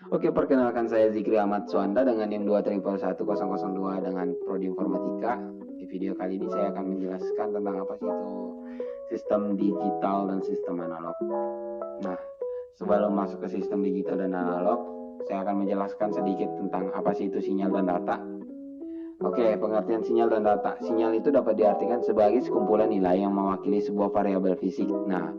Oke, perkenalkan saya Zikri Ahmad Suanda dengan NIM 2111002 dengan Prodi Informatika. Di video kali ini saya akan menjelaskan tentang apa sih itu sistem digital dan sistem analog. Nah, sebelum masuk ke sistem digital dan analog, saya akan menjelaskan sedikit tentang apa sih itu sinyal dan data. Oke, pengertian sinyal dan data. Sinyal itu dapat diartikan sebagai sekumpulan nilai yang mewakili sebuah variabel fisik. Nah,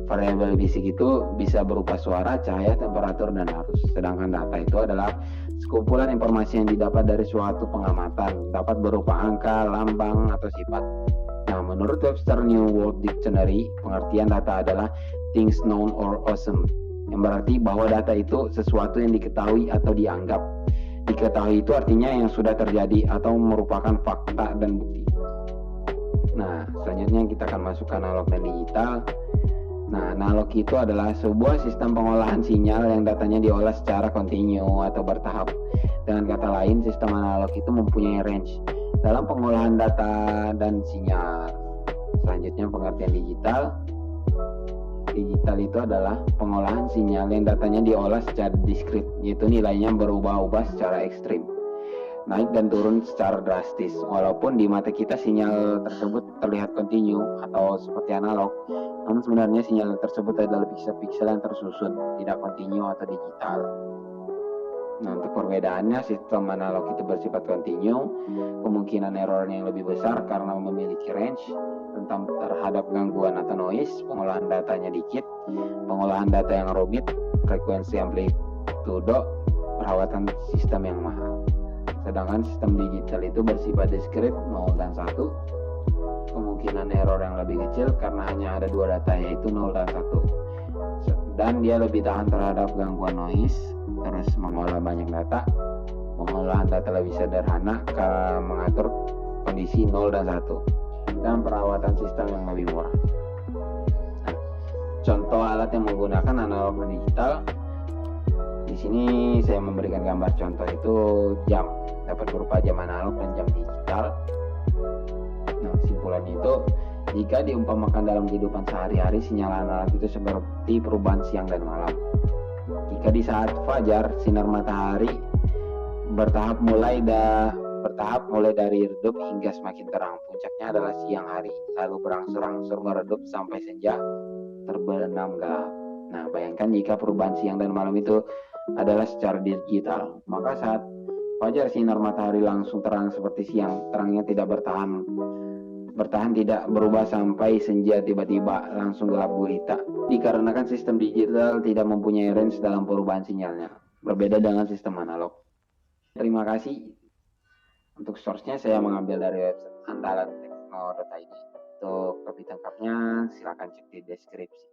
variabel fisik itu bisa berupa suara, cahaya, temperatur, dan arus. Sedangkan data itu adalah sekumpulan informasi yang didapat dari suatu pengamatan, dapat berupa angka, lambang, atau sifat. Nah, menurut Webster New World Dictionary, pengertian data adalah things known or assumed, yang berarti bahwa data itu sesuatu yang diketahui atau dianggap. Diketahui itu artinya yang sudah terjadi atau merupakan fakta dan bukti. Nah, selanjutnya kita akan masuk ke analog dan digital. Nah, analog itu adalah sebuah sistem pengolahan sinyal yang datanya diolah secara kontinu atau bertahap. Dengan kata lain, sistem analog itu mempunyai range dalam pengolahan data dan sinyal. Selanjutnya pengertian digital. Digital itu adalah pengolahan sinyal yang datanya diolah secara diskrit, yaitu nilainya berubah-ubah secara ekstrim, naik dan turun secara drastis. Walaupun di mata kita sinyal tersebut terlihat kontinu atau seperti analog, namun sebenarnya sinyal tersebut adalah piksel-piksel yang tersusun, tidak kontinu atau digital. Nah, untuk perbedaannya, sistem analog itu bersifat kontinu, kemungkinan errornya yang lebih besar karena memiliki range tentang terhadap gangguan atau noise, pengolahan datanya dikit, pengolahan data yang rumit, frekuensi amplitudo, perawatan sistem yang mahal. Sedangkan sistem digital itu bersifat diskrit 0 dan 1, kemungkinan error yang lebih kecil karena hanya ada dua data yaitu 0 dan 1. Dan dia lebih tahan terhadap gangguan noise, terus mengolah banyak data, pengolahan data lebih sederhana karena mengatur kondisi 0 dan 1, dan perawatan sistem yang lebih murah. Nah, contoh alat yang menggunakan analog dan digital. Di sini saya memberikan gambar contoh itu jam, dapat berupa jam analog dan jam digital. Nah, kesimpulannya itu, jika diumpamakan dalam kehidupan sehari-hari, sinyal analog itu seperti perubahan siang dan malam. Jika di saat fajar, sinar matahari bertahap mulai dari redup hingga semakin terang. Puncaknya adalah siang hari, lalu berangsur-angsur meredup sampai senja terbenam gelap. Nah, bayangkan jika perubahan siang dan malam itu adalah secara digital, maka saat fajar sinar matahari langsung terang seperti siang, terangnya tidak bertahan tidak berubah sampai senja tiba-tiba langsung gelap gulita, dikarenakan sistem digital tidak mempunyai range dalam perubahan sinyalnya, berbeda dengan sistem analog. Terima kasih. Untuk source-nya saya mengambil dari website andalantekno.id. Untuk lebih lengkapnya silakan cek di deskripsi.